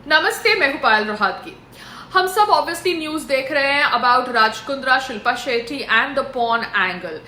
नमस्ते, मैं हूं पायल रोहतगी की। हम सब ऑब्वियसली न्यूज देख रहे हैं about Raj Kundra, Shilpa Shetty and the porn angle.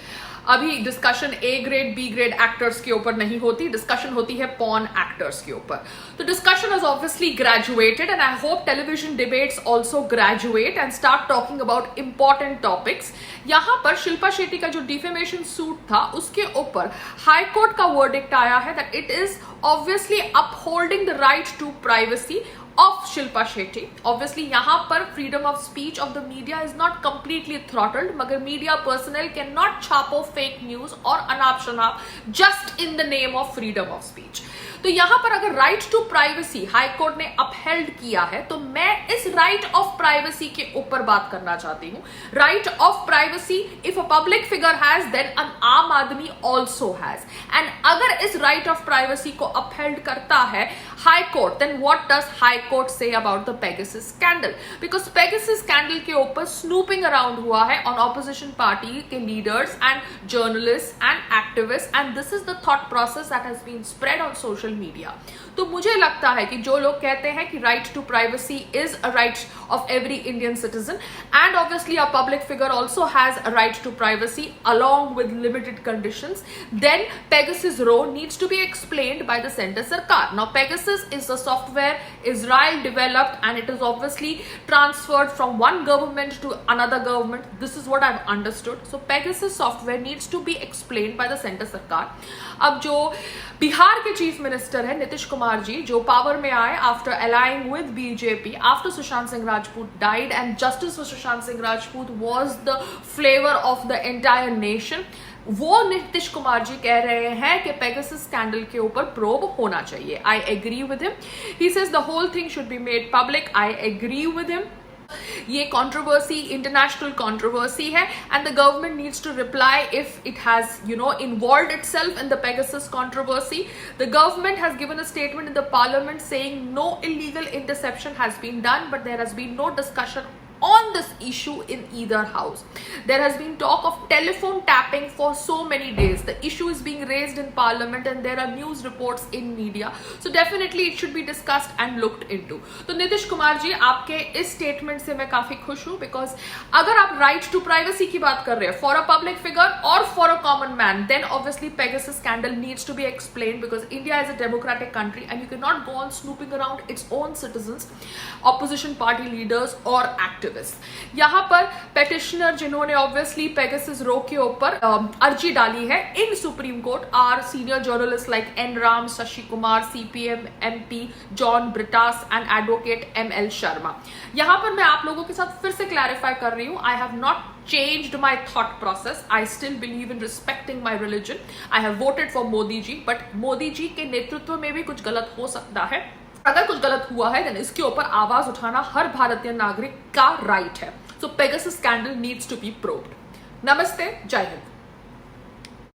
अभी discussion A grade B grade actors के ऊपर नहीं होती, डिस्कशन होती है पॉर्न एक्टर्स के ऊपर। तो discussion is obviously graduated and I hope television debates also graduate and start talking about important topics. यहां पर शिल्पा शेट्टी का जो डिफेमेशन सूट था उसके ऊपर हाई कोर्ट का वर्डिक्ट आया है that it is obviously upholding the right to privacy of Shilpa Shetty. Obviously, यहाँ पर freedom of speech of the media is not completely throttled, मगर media personnel cannot छापो fake news और अनाप शनाप just in the name of freedom of speech. तो यहां पर अगर right to privacy high court ने अपहेल्ड किया है तो मैं इस राइट ऑफ प्राइवेसी के ऊपर बात करना चाहती हूं। Right of privacy if a public figure has then an आम आदमी ऑल्सो हैज, एंड अगर इस राइट ऑफ प्राइवेसी को अपहेल्ड करता है high court, then what does high court say about the Pegasus scandal? Because Pegasus scandal के ऊपर snooping around हुआ है ऑन ऑपोजिशन पार्टी के leaders and journalist and activist, and this is the thought process that has been spread on social media. तो मुझे लगता है कि जो लोग कहते हैं कि right to privacy is a right of every Indian citizen and obviously a public figure also has a right to privacy along with limited conditions, then Pegasus Row needs to be explained by the center sarkar. Now Pegasus is a software Israel developed and it is obviously transferred from one government to another government. This is what I've understood. So Pegasus software needs to be explained by the center sarkar. अब जो बिहार के chief minister है नीतीश कुमार जी, जो power में आए after aligning with BJP after Sushant Singh Rajput died and justice for Sushant Singh Rajput was the flavour of the entire nation, वो नीतीश कुमार जी कह रहे हैं कि पेगासस स्कैंडल के ऊपर प्रोब होना चाहिए। I agree with him. He says the whole thing should be made public. I agree with him. ये कंट्रोवर्सी इंटरनेशनल कंट्रोवर्सी है and the government needs to reply if it has involved itself in the Pegasus controversy. The government has given a statement in the parliament saying no illegal interception has been done, but there has been no discussion on this issue in either house. There has been talk of telephone tapping for so many days. The issue is being raised in parliament and there are news reports in media. So definitely it should be discussed and looked into. तो नीतीश कुमार जी, आपके इस statement से मैं काफी खुश हूं, because अगर आप राइट टू प्राइवेसी की बात कर रहे हैं फॉर अ पब्लिक फिगर और for a common man, then obviously Pegasus scandal needs to be explained because India is a democratic country and you can not go on snooping around its own citizens, opposition party leaders और activist. यहां पर petitioner जिन्होंने obviously Pegasus रो के ऊपर अर्जी डाली है in Supreme Court are senior journalist like N Ram, Shashi Kumar, CPM MP John Brittas and advocate ML Sharma. यहां पर मैं आप लोगों के साथ फिर से क्लैरिफाई कर रही हूं, I have not changed my thought process. I still believe in respecting my religion. I have voted for Modi ji, but Modi ji के नेतृत्व में भी कुछ गलत हो सकता है। अगर कुछ गलत हुआ है देन इसके ऊपर आवाज उठाना हर भारतीय नागरिक का राइट है। So Pegasus scandal needs to be proved. नमस्ते, जय हिंद।